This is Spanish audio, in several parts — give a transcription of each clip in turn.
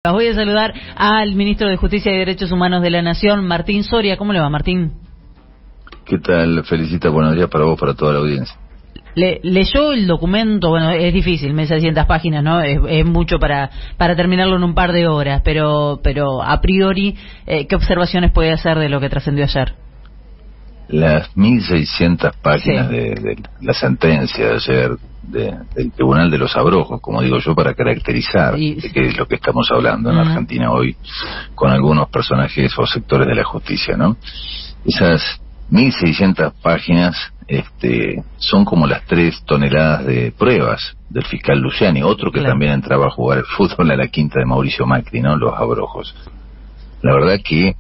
Voy a saludar al ministro de Justicia y Derechos Humanos de la Nación, Martín Soria. ¿Cómo le va, Martín? ¿Qué tal? Felicita, buenos días para vos, para toda la audiencia. ¿Leyó el documento? Bueno, es difícil, 1600 páginas, ¿no? Es mucho para terminarlo en un par de horas, pero a priori, ¿qué observaciones puede hacer de lo que trascendió ayer? Las 1600 páginas sí. de la sentencia de ayer del Tribunal de los Abrojos, como digo yo, para caracterizar de qué es lo que estamos hablando en Argentina hoy con algunos personajes o sectores de la justicia, ¿no? Esas 1600 páginas son como las 3 toneladas de pruebas del fiscal Luciani, otro que también entraba a jugar el fútbol a la quinta de Mauricio Macri, ¿no? Los Abrojos. La verdad que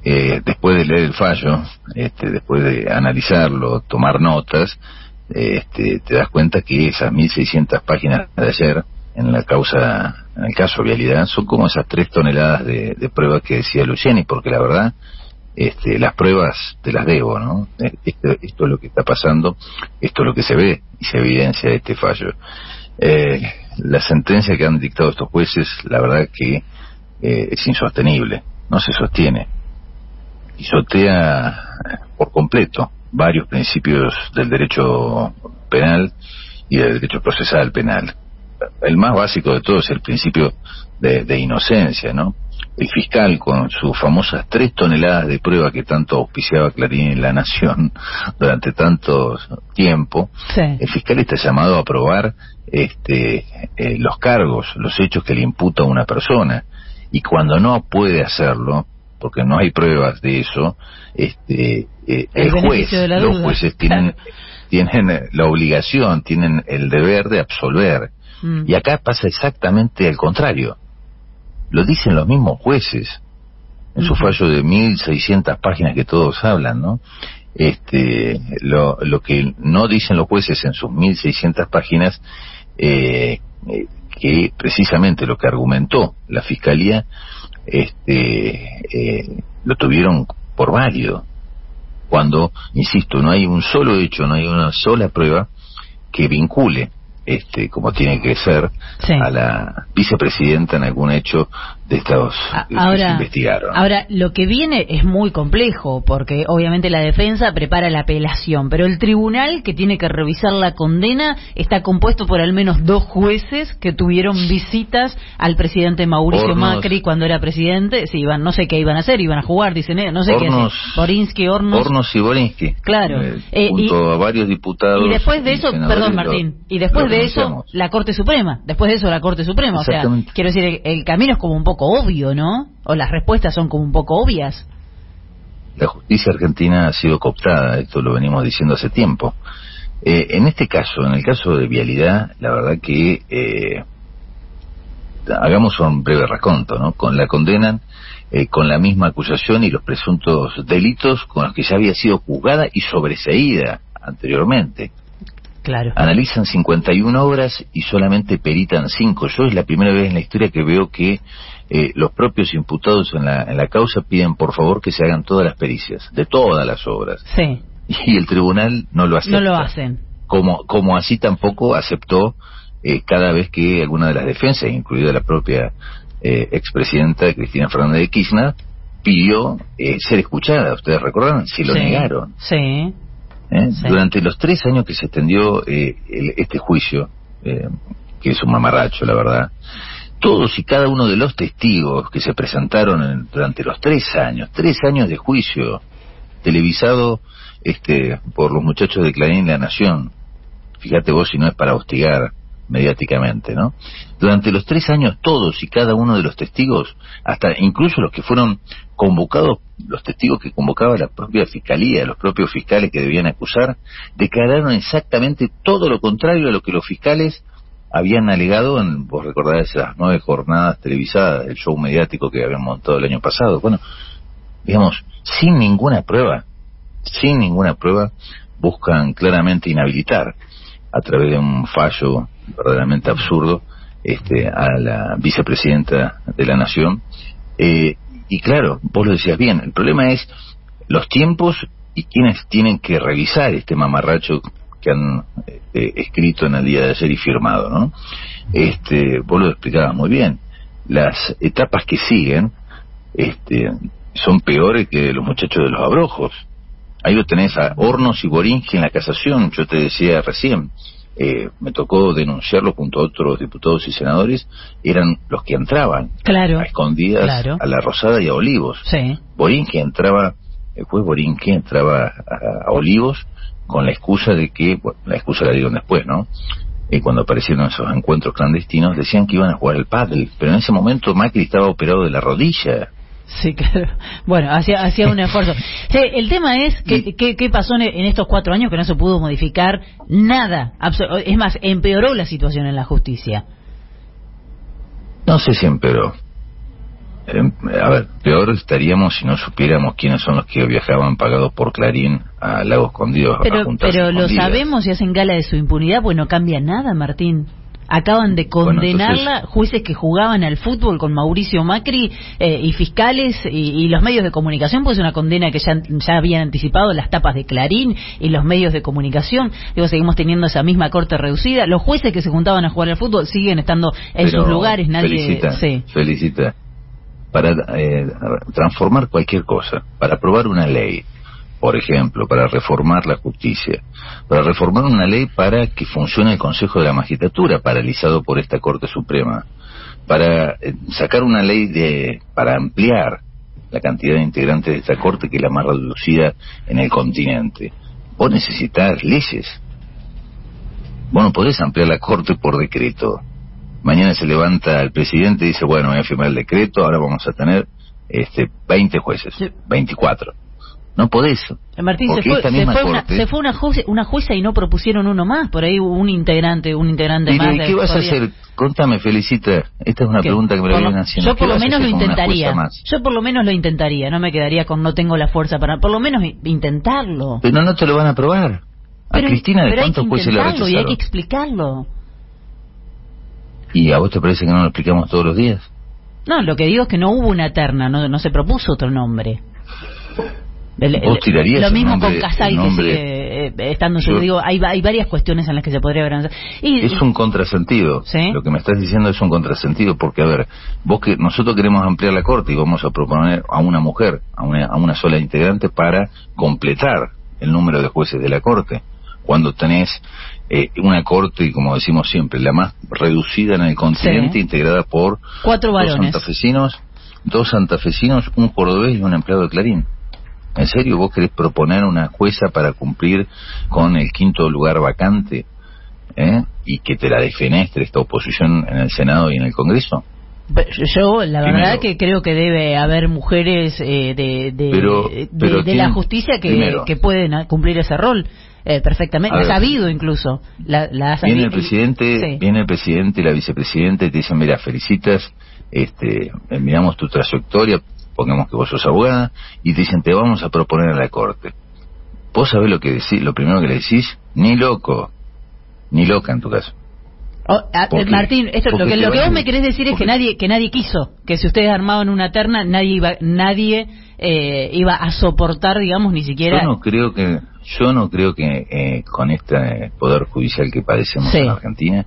después de leer el fallo, después de analizarlo, tomar notas, te das cuenta que esas 1600 páginas de ayer en el caso Vialidad son como esas 3 toneladas de pruebas que decía Luciani, porque la verdad las pruebas te las debo, ¿no? Esto es lo que está pasando, esto es lo que se ve y se evidencia de este fallo. La sentencia que han dictado estos jueces, la verdad que es insostenible, no se sostiene, pisotea por completo varios principios del derecho penal y del derecho procesal penal. El más básico de todos es el principio de inocencia, ¿no? El fiscal, con sus famosas 3 toneladas de prueba que tanto auspiciaba Clarín en La Nación durante tanto tiempo, el fiscal está llamado a probar los cargos, los hechos que le imputa a una persona, y cuando no puede hacerlo, porque no hay pruebas de eso, los jueces tienen la obligación, tienen el deber de absolver. Y acá pasa exactamente al contrario. Lo dicen los mismos jueces en su fallo de 1600 páginas que todos hablan, ¿no? Lo que no dicen los jueces en sus 1600 páginas, que precisamente lo que argumentó la fiscalía, lo tuvieron por válido, cuando, insisto, no hay un solo hecho, no hay una sola prueba que vincule como tiene que ser a la vicepresidenta en algún hecho de estos que se investigaron. Ahora, lo que viene es muy complejo, porque obviamente la defensa prepara la apelación, pero el tribunal que tiene que revisar la condena está compuesto por al menos 2 jueces que tuvieron visitas al presidente Mauricio Macri cuando era presidente. Sí, no sé qué iban a hacer, iban a jugar, dicen, no sé qué hacer. Hornos y Borinsky. Claro. Junto a varios diputados. Y después de eso, perdón Martín, y después de eso, la Corte Suprema. O sea, quiero decir, el camino es como un poco obvio, ¿no? O las respuestas son como un poco obvias. La justicia argentina ha sido cooptada, esto lo venimos diciendo hace tiempo. En este caso, en el caso de Vialidad, la verdad que hagamos un breve raconto, ¿no? La condenan con la misma acusación y los presuntos delitos con los que ya había sido juzgada y sobreseída anteriormente. Claro. Analizan 51 obras y solamente peritan 5. Yo es la primera vez en la historia que veo que los propios imputados en la causa piden por favor que se hagan todas las pericias, de todas las obras. Sí. Y el tribunal no lo acepta. No lo hacen. Como así tampoco aceptó cada vez que alguna de las defensas, incluida la propia expresidenta Cristina Fernández de Kirchner, pidió ser escuchada. ¿Ustedes recordaron? Se lo negaron. Sí. Durante los 3 años que se extendió este juicio, que es un mamarracho, la verdad, todos y cada uno de los testigos que se presentaron durante los 3 años de juicio, televisado por los muchachos de Clarín y La Nación, fíjate vos si no es para hostigar mediáticamente, ¿no? Durante los 3 años, todos y cada uno de los testigos, hasta incluso los que fueron convocados, los testigos que convocaba la propia fiscalía, los propios fiscales que debían acusar, declararon exactamente todo lo contrario a lo que los fiscales habían alegado vos recordás esas 9 jornadas televisadas, el show mediático que habían montado el año pasado. Bueno, digamos, sin ninguna prueba, buscan claramente inhabilitar a través de un fallo verdaderamente absurdo a la vicepresidenta de la Nación. Y claro, vos lo decías bien, el problema es los tiempos y quienes tienen que revisar este mamarracho que han escrito en el día de ayer y firmado, ¿no? Vos lo explicabas muy bien. las etapas que siguen son peores que los muchachos de los Abrojos. Ahí lo tenés a Hornos y Borinqui en la casación. Yo te decía recién, me tocó denunciarlo junto a otros diputados y senadores, eran los que entraban a escondidas a La Rosada y a Olivos. Sí. Borinqui entraba a Olivos con la excusa de que, bueno, la excusa la dieron después, ¿no? Cuando aparecieron esos encuentros clandestinos, decían que iban a jugar al pádel, pero en ese momento Macri estaba operado de la rodilla. Sí, claro. Bueno, hacía un esfuerzo. Sí, el tema es ¿qué pasó en estos 4 años que no se pudo modificar nada? Es más, empeoró la situación en la justicia. No sé si empeoró. A ver, peor estaríamos si no supiéramos quiénes son los que viajaban pagados por Clarín a Lago Escondido. Pero lo sabemos y hacen gala de su impunidad, pues no cambia nada, Martín. Acaban de condenarla jueces que jugaban al fútbol con Mauricio Macri y fiscales y los medios de comunicación, pues una condena que ya habían anticipado las tapas de Clarín y los medios de comunicación. Luego seguimos teniendo esa misma corte reducida. Los jueces que se juntaban a jugar al fútbol siguen estando en sus lugares. Felicita. Para transformar cualquier cosa, para aprobar una ley, por ejemplo, para reformar la justicia, para reformar una ley para que funcione el Consejo de la Magistratura, paralizado por esta Corte Suprema, para sacar una ley para ampliar la cantidad de integrantes de esta Corte, que es la más reducida en el continente. Vos necesitas leyes. Vos no podés ampliar la Corte por decreto. Mañana se levanta el presidente y dice, bueno, voy a firmar el decreto, ahora vamos a tener 20 jueces, 24. No podés. Martín, se fue una jueza y no propusieron uno más. Por ahí un integrante más. ¿Y qué vas a hacer? Contame, Felicita. Esta es una pregunta que me la vienen haciendo. Yo por lo menos lo intentaría. No me quedaría con no tengo la fuerza para... Por lo menos intentarlo. Pero no te lo van a aprobar. Cristina, ¿de cuántos jueces le rechazaron? Y hay que explicarlo. ¿Y a vos te parece que no lo explicamos todos los días? No, lo que digo es que no hubo una terna, no se propuso otro nombre. ¿Vos tirarías lo mismo nombre, con Casay, que sigue estando... Yo digo, hay varias cuestiones en las que se podría avanzar. Es un contrasentido. ¿Sí? Lo que me estás diciendo es un contrasentido, porque, a ver, nosotros queremos ampliar la Corte y vamos a proponer a una mujer, a una sola integrante, para completar el número de jueces de la Corte. Cuando tenés una Corte, como decimos siempre, la más reducida en el continente, integrada por 4 varones, 2 santafesinos, un cordobés y un empleado de Clarín. ¿En serio vos querés proponer una jueza para cumplir con el 5º lugar vacante y que te la defenestre esta oposición en el Senado y en el Congreso? Yo la verdad que creo que debe haber mujeres de la justicia que pueden cumplir ese rol perfectamente. Ha sabido incluso. Viene el presidente y la vicepresidenta y te dicen, mira, felicitas, miramos tu trayectoria, pongamos que vos sos abogada, y te dicen, te vamos a proponer a la Corte. Vos sabés lo que decís, lo primero que le decís, ni loco, ni loca en tu caso. Martín, lo que vos me querés decir es que nadie quiso, que si ustedes armaban una terna, nadie iba a soportar, digamos, ni siquiera... Yo no creo que con este poder judicial que padecemos en Argentina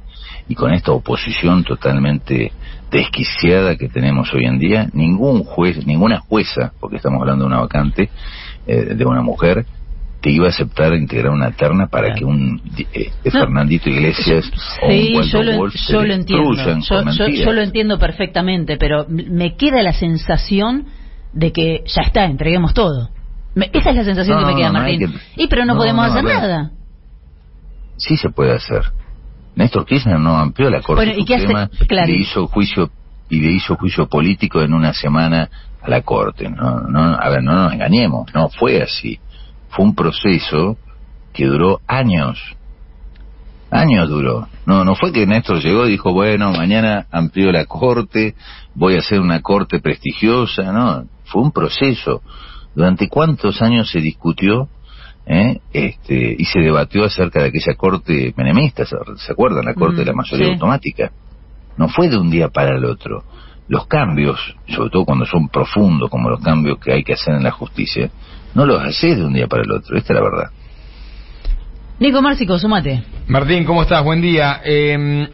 y con esta oposición totalmente desquiciada que tenemos hoy en día, ningún juez, ninguna jueza, porque estamos hablando de una vacante, de una mujer, te iba a aceptar integrar una terna para que un Fernandito Iglesias o un Waldo Wolf se destruyan con mentiras. Yo lo entiendo perfectamente, pero me queda la sensación de que ya está, entreguemos todo. Esa es la sensación que me queda, Martín. Pero no podemos hacer nada. Sí se puede hacer. Néstor Kirchner no amplió la Corte Suprema y le hizo juicio político en una semana a la Corte. No nos engañemos, no fue así. Fue un proceso que duró años. Años duró. No fue que Néstor llegó y dijo, bueno, mañana amplío la Corte, voy a hacer una Corte prestigiosa. No, fue un proceso. ¿Durante cuántos años se discutió y se debatió acerca de aquella Corte menemista? ¿Se acuerdan? La Corte de la mayoría automática. No fue de un día para el otro. Los cambios, sobre todo cuando son profundos, como los cambios que hay que hacer en la justicia, no los haces de un día para el otro. Esta es la verdad. Nico Márcico, súmate. Martín, ¿cómo estás? Buen día.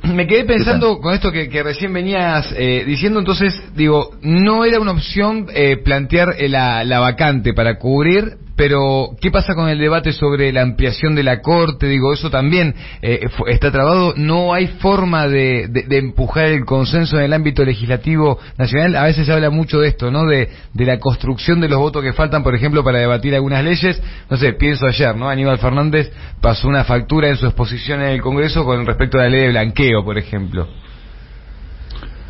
Me quedé pensando con esto que recién venías diciendo, entonces, digo, no era una opción plantear la vacante para cubrir, pero ¿qué pasa con el debate sobre la ampliación de la Corte? Digo, eso también está trabado. No hay forma de empujar el consenso en el ámbito legislativo nacional. A veces se habla mucho de esto, ¿no? De la construcción de los votos que faltan, por ejemplo, para debatir algunas leyes. No sé, pienso ayer, ¿no? Aníbal Fernández pasó una factura en su exposición en el Congreso con respecto a la ley de blanqueo, por ejemplo.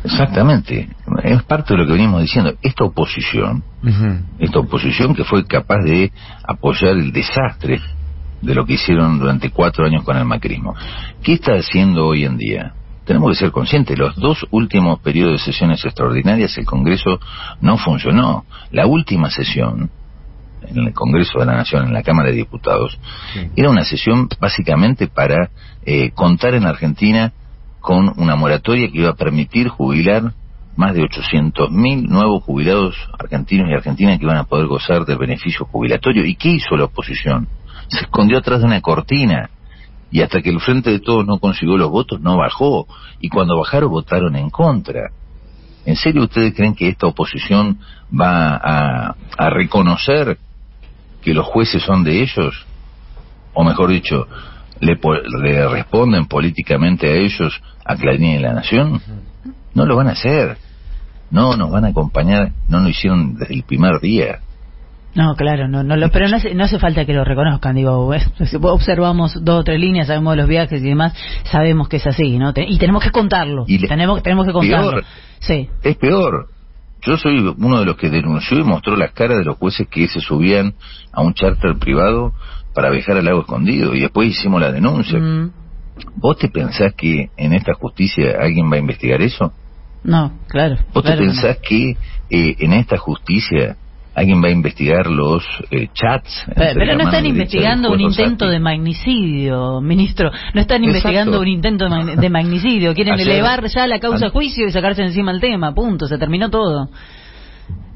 Exactamente, es parte de lo que venimos diciendo. Esta oposición que fue capaz de apoyar el desastre de lo que hicieron durante 4 años con el macrismo, ¿qué está haciendo hoy en día? Tenemos que ser conscientes, los 2 últimos periodos de sesiones extraordinarias el Congreso no funcionó. La última sesión en el Congreso de la Nación, en la Cámara de Diputados, era una sesión básicamente para contar en Argentina con una moratoria que iba a permitir jubilar más de 800.000 nuevos jubilados argentinos y argentinas que iban a poder gozar del beneficio jubilatorio. ¿Y qué hizo la oposición? Se escondió atrás de una cortina, y hasta que el Frente de Todos no consiguió los votos, no bajó, y cuando bajaron votaron en contra. ¿En serio ustedes creen que esta oposición va a reconocer que los jueces son de ellos? O mejor dicho, ¿le responden políticamente a ellos, a Clarín y La Nación? No lo van a hacer. No nos van a acompañar. No lo hicieron desde el primer día. No, claro, pero no hace falta que lo reconozcan, digo, si observamos 2 o 3 líneas, sabemos los viajes y demás, sabemos que es así, ¿no? Y tenemos que contarlo, tenemos que contarlo. Peor, sí. Es peor. Yo soy uno de los que denunció y mostró las caras de los jueces que se subían a un charter privado para viajar al lago Escondido, y después hicimos la denuncia. ¿Vos te pensás que en esta justicia alguien va a investigar eso? No, claro. ¿Vos te pensás que en esta justicia alguien va a investigar los chats? Pero no están investigando un intento de magnicidio, ministro. No están investigando un intento de magnicidio. Quieren elevar ya la causa a juicio y sacarse encima el tema. Punto. Se terminó todo.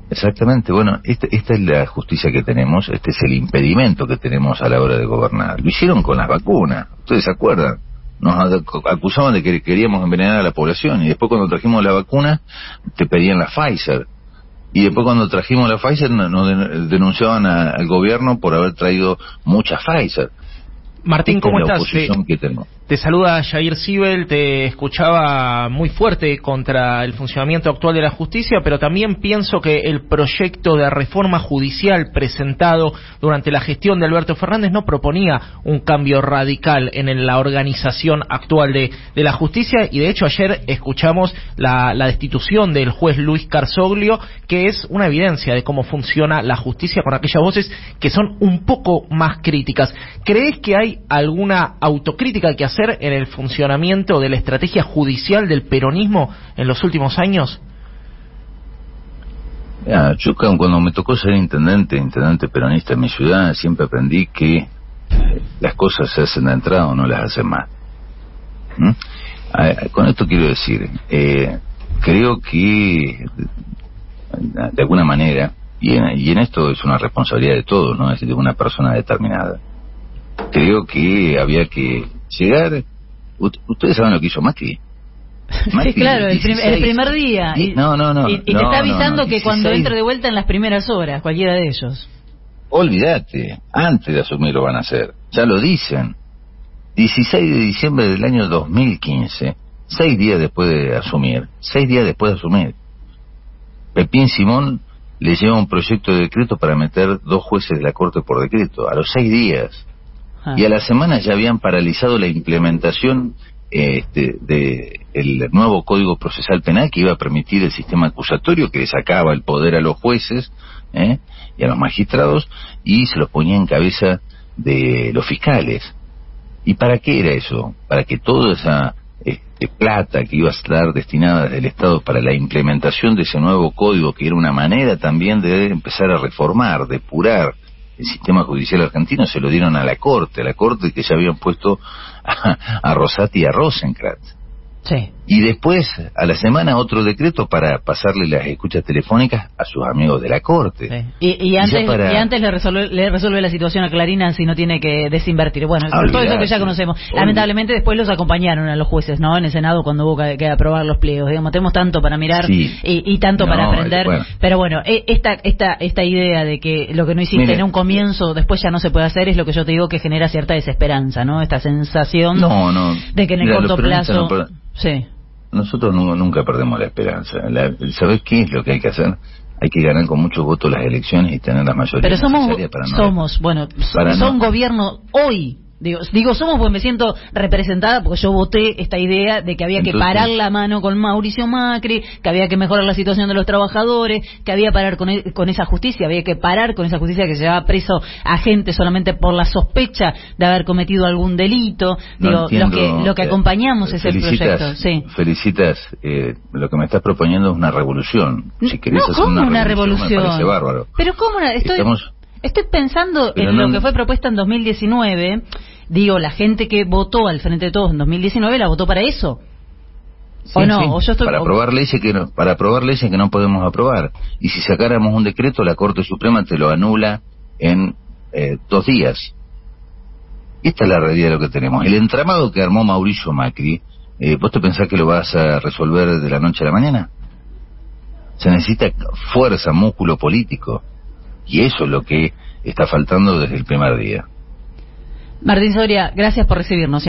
Exactamente. Bueno, esta es la justicia que tenemos. Este es el impedimento que tenemos a la hora de gobernar. Lo hicieron con las vacunas. ¿Ustedes se acuerdan? Nos acusaban de que queríamos envenenar a la población, y después cuando trajimos la vacuna te pedían la Pfizer, y después cuando trajimos la Pfizer nos denunciaban al gobierno por haber traído mucha Pfizer. Martín, ¿cómo estás? Te saluda Jair Sibel. Te escuchaba muy fuerte contra el funcionamiento actual de la justicia, pero también pienso que el proyecto de reforma judicial presentado durante la gestión de Alberto Fernández no proponía un cambio radical en la organización actual de la justicia, y de hecho ayer escuchamos la destitución del juez Luis Carsoglio, que es una evidencia de cómo funciona la justicia con aquellas voces que son un poco más críticas. ¿Crees que hay alguna autocrítica que hacer en el funcionamiento de la estrategia judicial del peronismo en los últimos años? Yo cuando me tocó ser intendente peronista en mi ciudad, siempre aprendí que las cosas se hacen de entrada o no las hacen más. Con esto quiero decir, creo que de alguna manera, y en esto es una responsabilidad de todos, no es de una persona determinada, creo que había que llegar. Ustedes saben lo que hizo Macri. Sí, claro, el primer día. Y te está avisando que cuando entre de vuelta en las primeras horas, cualquiera de ellos. Olvídate, antes de asumir lo van a hacer. Ya lo dicen. 16 de diciembre del año 2015, 6 días después de asumir, Pepín Simón le lleva un proyecto de decreto para meter 2 jueces de la Corte por decreto, a los 6 días. Y a la semana ya habían paralizado la implementación de el nuevo Código Procesal Penal, que iba a permitir el sistema acusatorio, que le sacaba el poder a los jueces y a los magistrados, y se los ponía en cabeza de los fiscales. ¿Y para qué era eso? Para que toda esa plata que iba a estar destinada desde el Estado para la implementación de ese nuevo código, que era una manera también de empezar a reformar, depurar el sistema judicial argentino, se lo dieron a la Corte que ya habían puesto a Rosati y a Rosenkrantz. Sí. Y después, a la semana, otro decreto para pasarle las escuchas telefónicas a sus amigos de la Corte. Sí. Y antes le resuelve la situación a Clarín si no tiene que desinvertir. Bueno, todo eso que ya conocemos. Lamentablemente después los acompañaron a los jueces, ¿no? En el Senado cuando hubo que aprobar los pliegos. Digamos, tenemos tanto para mirar y tanto para aprender. Bueno. Pero bueno, esta idea de que lo que no hiciste en un comienzo, después ya no se puede hacer, es lo que yo te digo que genera cierta desesperanza, ¿no? Esta sensación de que en el corto plazo... Sí. Nosotros nunca perdemos la esperanza. ¿Sabés qué es lo que hay que hacer? Hay que ganar con muchos votos las elecciones y tener la mayoría necesaria para son gobierno hoy. Digo somos porque me siento representada porque yo voté esta idea de que había que parar la mano con Mauricio Macri, que había que mejorar la situación de los trabajadores, que había que parar con esa justicia, había que parar con esa justicia que llevaba preso a gente solamente por la sospecha de haber cometido algún delito. Lo que acompañamos ese proyecto. Sí. Felicitas, lo que me estás proponiendo es una revolución. Si querés hacer una revolución, me parece bárbaro. Pero ¿cómo Estoy pensando en lo que fue propuesta en 2019. Digo, la gente que votó al Frente de Todos en 2019 la votó para eso. ¿O no? Sí. ¿O yo estoy... para aprobar leyes que no podemos aprobar. Y si sacáramos un decreto, la Corte Suprema te lo anula en 2 días. Y esta es la realidad de lo que tenemos. El entramado que armó Mauricio Macri, ¿vos te pensás que lo vas a resolver de la noche a la mañana? Se necesita fuerza, músculo político. Y eso es lo que está faltando desde el primer día. Martín Soria, gracias por recibirnos.